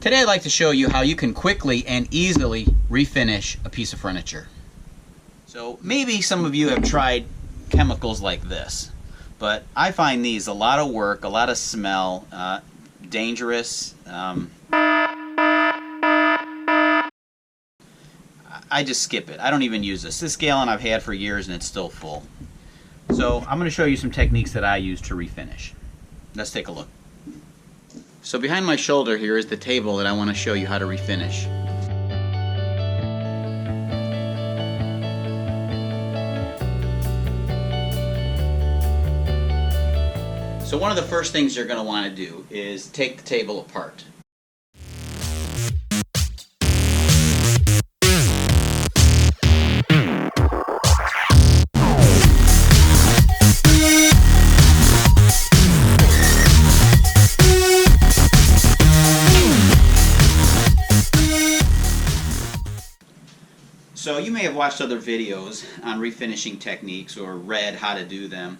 Today I'd like to show you how you can quickly and easily refinish a piece of furniture. So maybe some of you have tried chemicals like this, but I find these a lot of work, a lot of smell, dangerous. I just skip it. I don't even use this. This gallon I've had for years and it's still full. So I'm going to show you some techniques that I use to refinish. Let's take a look. So behind my shoulder here is the table that I want to show you how to refinish. So one of the first things you're going to want to do is take the table apart. So you may have watched other videos on refinishing techniques or read how to do them,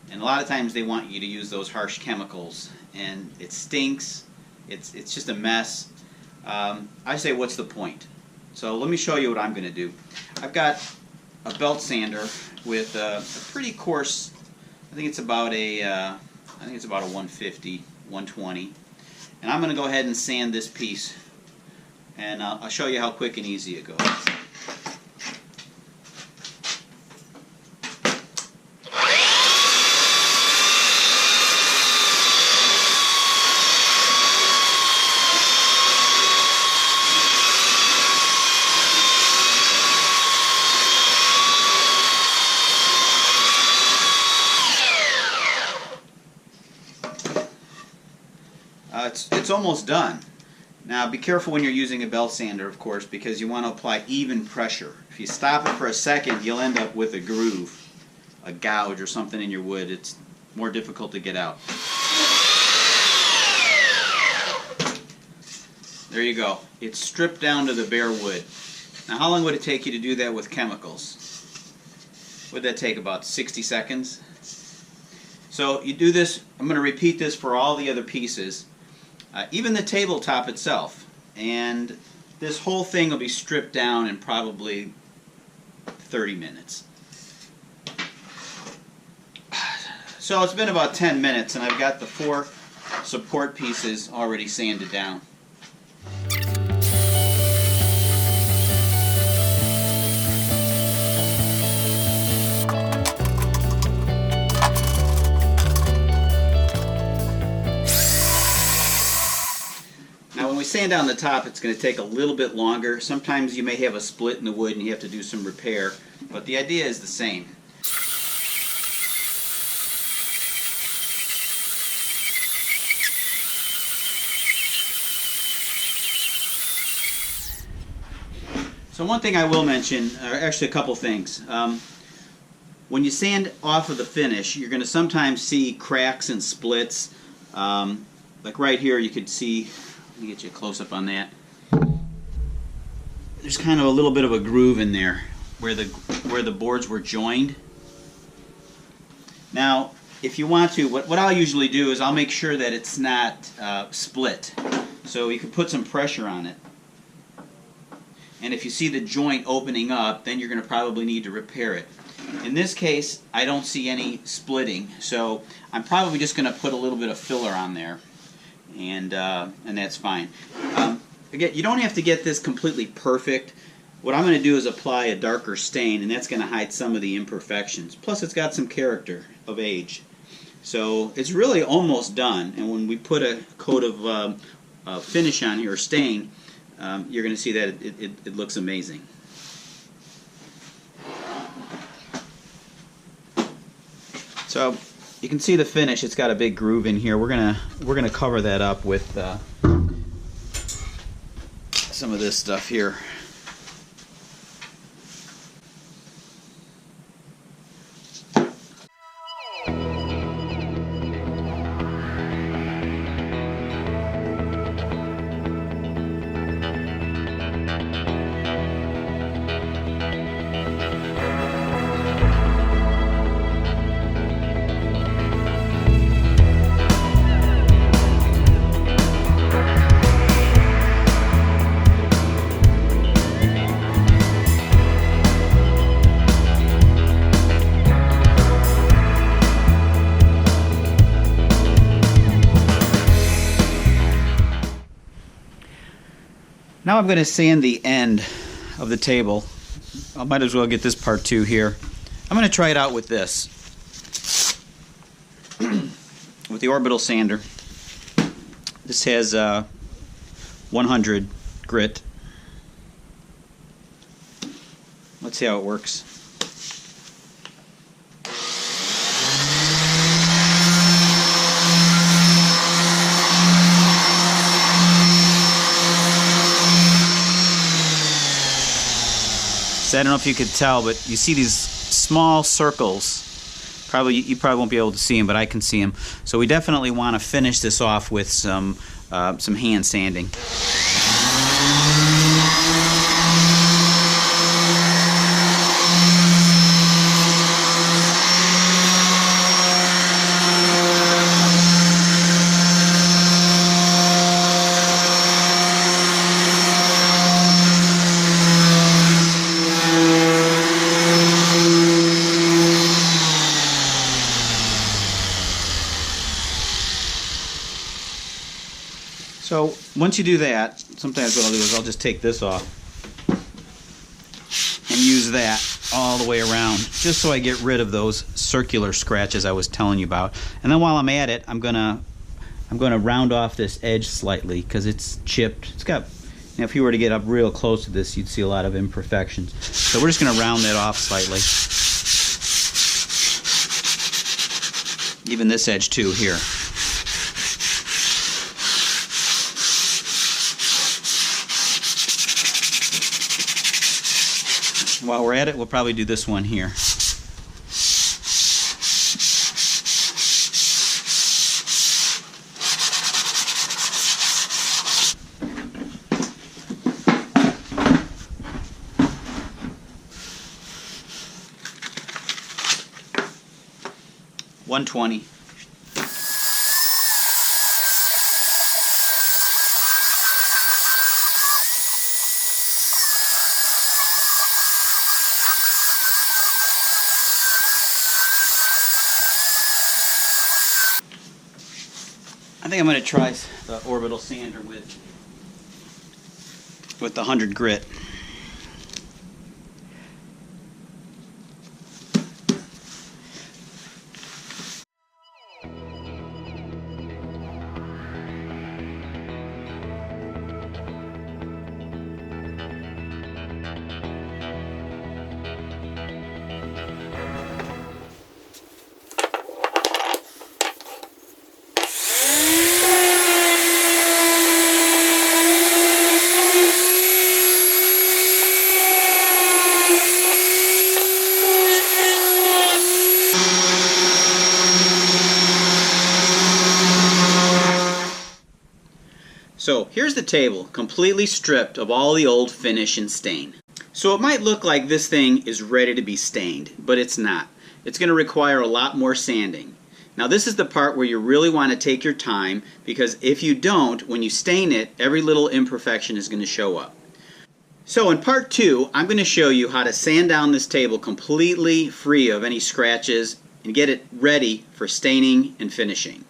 and a lot of times they want you to use those harsh chemicals and it stinks, it's just a mess. I say, what's the point? So let me show you what I'm going to do. I've got a belt sander with a pretty coarse, I think it's about a 150, 120, and I'm going to go ahead and sand this piece, and I'll show you how quick and easy it goes. It's almost done. Now be careful when you're using a belt sander, of course, because you want to apply even pressure. If you stop it for a second, you'll end up with a groove, a gouge or something in your wood. It's more difficult to get out. There you go. It's stripped down to the bare wood. Now how long would it take you to do that with chemicals? Would that take about 60 seconds? So you do this, I'm going to repeat this for all the other pieces. Even the tabletop itself, and this whole thing will be stripped down in probably 30 minutes. So it's been about 10 minutes and I've got the 4 support pieces already sanded down. When we sand down the top, it's going to take a little bit longer. Sometimes you may have a split in the wood and you have to do some repair, but the idea is the same. So one thing I will mention, or actually a couple things. When you sand off of the finish, you're going to sometimes see cracks and splits. Like right here, you could see. Let me get you a close-up on that. There's kind of a little bit of a groove in there where the boards were joined. Now, if you want to, what I'll usually do is I'll make sure that it's not split. So you can put some pressure on it. And if you see the joint opening up, then you're going to probably need to repair it. In this case, I don't see any splitting, so I'm probably just going to put a little bit of filler on there. And that's fine. Again, you don't have to get this completely perfect. What I'm going to do is apply a darker stain, and that's going to hide some of the imperfections. Plus, it's got some character of age. So it's really almost done. And when we put a coat of finish on here, or stain, you're going to see that it looks amazing. So you can see the finish. It's got a big groove in here. We're gonna cover that up with some of this stuff here. Now I'm going to sand the end of the table. I might as well get this part too here. I'm going to try it out with this. With the orbital sander. This has 100 grit. Let's see how it works. So I don't know if you could tell, but you see these small circles. You probably won't be able to see them, but I can see them. So we definitely want to finish this off with some hand sanding. So once you do that, sometimes what I'll do is I'll just take this off and use that all the way around, just so I get rid of those circular scratches I was telling you about. And then while I'm at it, I'm gonna round off this edge slightly because it's chipped. It's got, if you were to get up real close to this, you'd see a lot of imperfections. So we're just gonna round that off slightly. Even this edge too here. While we're at it, we'll probably do this one here. $120. I think I'm going to try the orbital sander with the 100 grit. So here's the table, completely stripped of all the old finish and stain. So it might look like this thing is ready to be stained, but it's not. It's going to require a lot more sanding. Now this is the part where you really want to take your time, because if you don't, when you stain it, every little imperfection is going to show up. So in part 2, I'm going to show you how to sand down this table completely free of any scratches and get it ready for staining and finishing.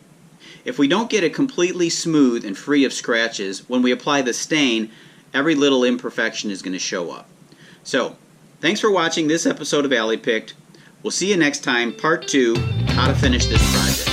If we don't get it completely smooth and free of scratches, when we apply the stain, every little imperfection is going to show up. So, thanks for watching this episode of Alley Picked. We'll see you next time, part 2, how to finish this project.